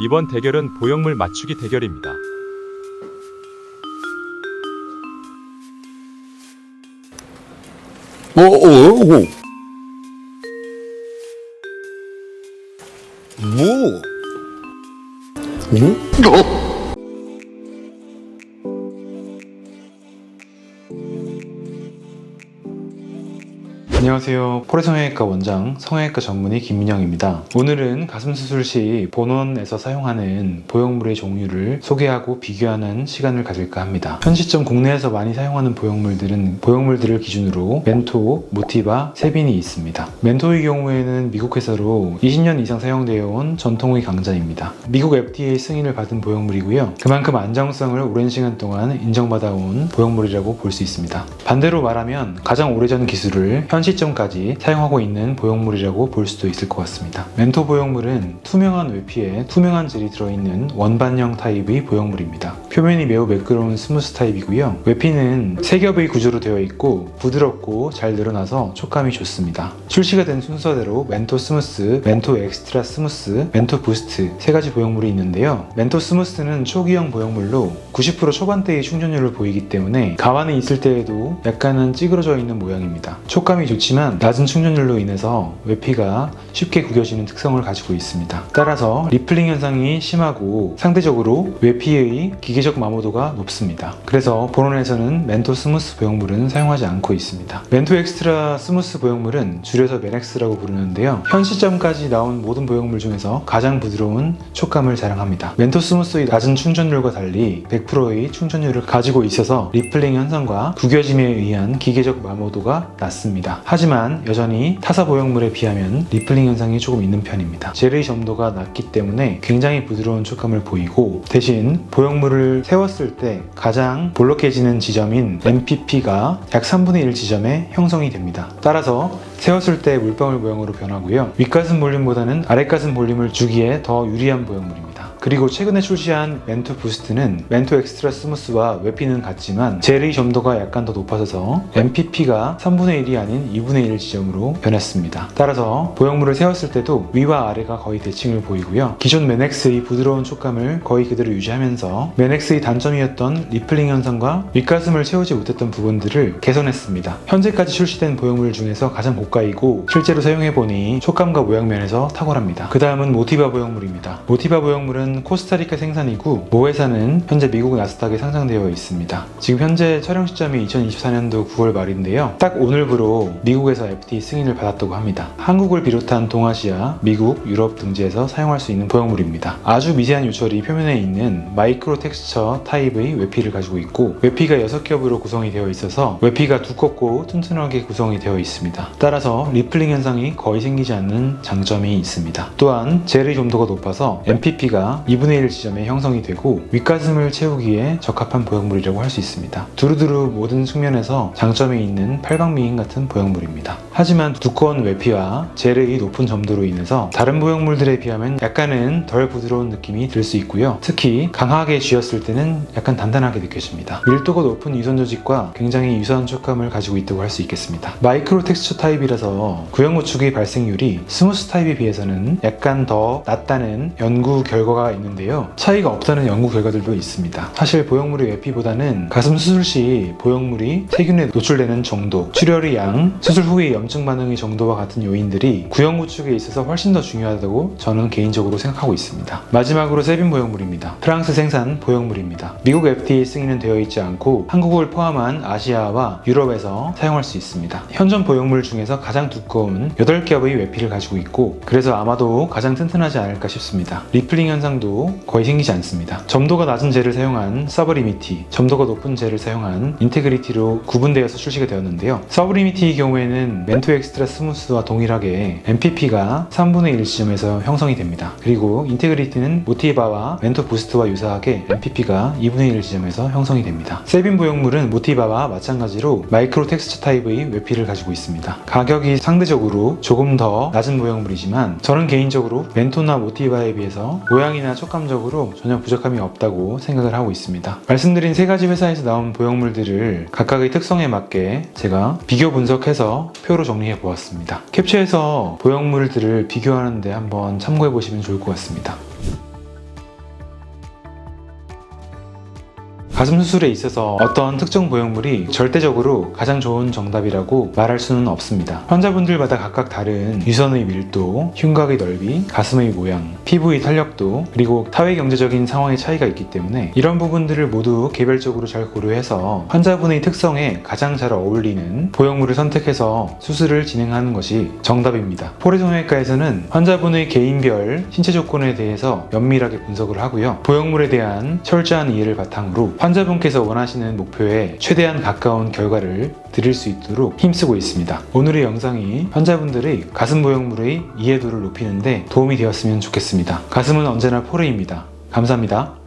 이번 대결은 보형물 맞추기 대결입니다. 오. 안녕하세요. 포레 성형외과 원장, 성형외과 전문의 김민영입니다. 오늘은 가슴 수술 시 본원에서 사용하는 보형물의 종류를 소개하고 비교하는 시간을 가질까 합니다. 현 시점 국내에서 많이 사용하는 보형물들을 기준으로 멘토, 모티바, 세빈이 있습니다. 멘토의 경우에는 미국 회사로 20년 이상 사용되어 온 전통의 강자입니다. 미국 FDA 승인을 받은 보형물이고요. 그만큼 안정성을 오랜 시간 동안 인정받아온 보형물이라고 볼 수 있습니다. 반대로 말하면 가장 오래전 기술을 현 시점까지 사용하고 있는 보형물이라고 볼 수도 있을 것 같습니다. 멘토 보형물은 투명한 외피에 투명한 젤이 들어있는 원반형 타입의 보형물입니다. 표면이 매우 매끄러운 스무스 타입이고요. 외피는 세 겹의 구조로 되어 있고 부드럽고 잘 늘어나서 촉감이 좋습니다. 출시가 된 순서대로 멘토 스무스, 멘토 엑스트라 스무스, 멘토 부스트 세 가지 보형물이 있는데요. 멘토 스무스는 초기형 보형물로 90% 초반대의 충전율을 보이기 때문에 가만히 있을 때에도 약간은 찌그러져 있는 모양입니다. 촉감이 좋지만 낮은 충전율로 인해서 외피가 쉽게 구겨지는 특성을 가지고 있습니다. 따라서 리플링 현상이 심하고 상대적으로 외피의 기계적 마모도가 높습니다. 그래서 본원에서는 멘토 스무스 보형물은 사용하지 않고 있습니다. 멘토 엑스트라 스무스 보형물은 줄여서 맨엑스라고 부르는데요. 현 시점까지 나온 모든 보형물 중에서 가장 부드러운 촉감을 자랑합니다. 멘토 스무스의 낮은 충전율과 달리 100%의 충전율을 가지고 있어서 리플링 현상과 구겨짐에 의한 기계적 마모도가 낮습니다. 하지만 여전히 타사 보형물에 비하면 리플링 현상이 조금 있는 편입니다. 젤의 점도가 낮기 때문에 굉장히 부드러운 촉감을 보이고 대신 보형물을 세웠을 때 가장 볼록해지는 지점인 MPP가 약 3분의 1 지점에 형성이 됩니다. 따라서 세웠을 때 물방울 모양으로 변하고요. 윗가슴 볼륨보다는 아랫가슴 볼륨을 주기에 더 유리한 보형물입니다. 그리고 최근에 출시한 멘토 부스트는 멘토 엑스트라 스무스와 외피는 같지만 젤의 점도가 약간 더 높아져서 MPP가 3분의 1이 아닌 2분의 1 지점으로 변했습니다. 따라서 보형물을 세웠을 때도 위와 아래가 거의 대칭을 보이고요. 기존 맨엑스의 부드러운 촉감을 거의 그대로 유지하면서 맨엑스의 단점이었던 리플링 현상과 윗가슴을 채우지 못했던 부분들을 개선했습니다. 현재까지 출시된 보형물 중에서 가장 고가이고 실제로 사용해보니 촉감과 모양 면에서 탁월합니다. 그 다음은 모티바 보형물입니다. 모티바 보형물은 코스타리카 생산이고 모 회사는 현재 미국 나스닥에 상장되어 있습니다. 지금 현재 촬영 시점이 2024년도 9월 말인데요. 딱 오늘부로 미국에서 FDA 승인을 받았다고 합니다. 한국을 비롯한 동아시아, 미국, 유럽 등지에서 사용할 수 있는 보형물입니다. 아주 미세한 요철이 표면에 있는 마이크로 텍스처 타입의 외피를 가지고 있고 외피가 6겹으로 구성이 되어 있어서 외피가 두껍고 튼튼하게 구성이 되어 있습니다. 따라서 리플링 현상이 거의 생기지 않는 장점이 있습니다. 또한 젤의 점도가 높아서 MPP가 2분의 1 지점에 형성이 되고 윗가슴을 채우기에 적합한 보형물이라고 할 수 있습니다. 두루두루 모든 측면에서 장점이 있는 팔방미인 같은 보형물입니다. 하지만 두꺼운 외피와 젤의 높은 점도로 인해서 다른 보형물들에 비하면 약간은 덜 부드러운 느낌이 들 수 있고요. 특히 강하게 쥐었을 때는 약간 단단하게 느껴집니다. 밀도가 높은 유선 조직과 굉장히 유사한 촉감을 가지고 있다고 할 수 있겠습니다. 마이크로 텍스처 타입이라서 구형 구축의 발생률이 스무스 타입에 비해서는 약간 더 낮다는 연구 결과가 있는데요. 차이가 없다는 연구 결과들도 있습니다. 사실 보형물의 외피보다는 가슴 수술 시 보형물이 세균에 노출되는 정도, 출혈의 양, 수술 후의 염증 반응의 정도와 같은 요인들이 구형 구축에 있어서 훨씬 더 중요하다고 저는 개인적으로 생각하고 있습니다. 마지막으로 세빈 보형물입니다. 프랑스 생산 보형물입니다. 미국 FDA 승인은 되어 있지 않고 한국을 포함한 아시아와 유럽에서 사용할 수 있습니다. 현존 보형물 중에서 가장 두꺼운 8겹의 외피를 가지고 있고 그래서 아마도 가장 튼튼하지 않을까 싶습니다. 리플링 현상도 거의 생기지 않습니다. 점도가 낮은 젤을 사용한 서브리미티, 점도가 높은 젤을 사용한 인테그리티로 구분되어서 출시가 되었는데요. 서브리미티의 경우에는 멘토 엑스트라 스무스와 동일하게 MPP가 3분의 1 지점에서 형성이 됩니다. 그리고 인테그리티는 모티바와 멘토 부스트와 유사하게 MPP가 2분의 1 지점에서 형성이 됩니다. 세빈 보형물은 모티바와 마찬가지로 마이크로 텍스처 타입의 외피를 가지고 있습니다. 가격이 상대적으로 조금 더 낮은 보형물이지만 저는 개인적으로 멘토나 모티바에 비해서 모양이나 촉감적으로 전혀 부족함이 없다고 생각을 하고 있습니다. 말씀드린 세 가지 회사에서 나온 보형물들을 각각의 특성에 맞게 제가 비교 분석해서 표로 정리해 보았습니다. 캡처해서 보형물들을 비교하는데 한번 참고해 보시면 좋을 것 같습니다. 가슴 수술에 있어서 어떤 특정 보형물이 절대적으로 가장 좋은 정답이라고 말할 수는 없습니다. 환자분들마다 각각 다른 유선의 밀도, 흉곽의 넓이, 가슴의 모양, 피부의 탄력도, 그리고 사회 경제적인 상황의 차이가 있기 때문에 이런 부분들을 모두 개별적으로 잘 고려해서 환자분의 특성에 가장 잘 어울리는 보형물을 선택해서 수술을 진행하는 것이 정답입니다. 포레성형외과에서는 환자분의 개인별 신체 조건에 대해서 면밀하게 분석을 하고요. 보형물에 대한 철저한 이해를 바탕으로 환자분께서 원하시는 목표에 최대한 가까운 결과를 드릴 수 있도록 힘쓰고 있습니다. 오늘의 영상이 환자분들의 가슴 보형물의 이해도를 높이는데 도움이 되었으면 좋겠습니다. 가슴은 언제나 포레입니다. 감사합니다.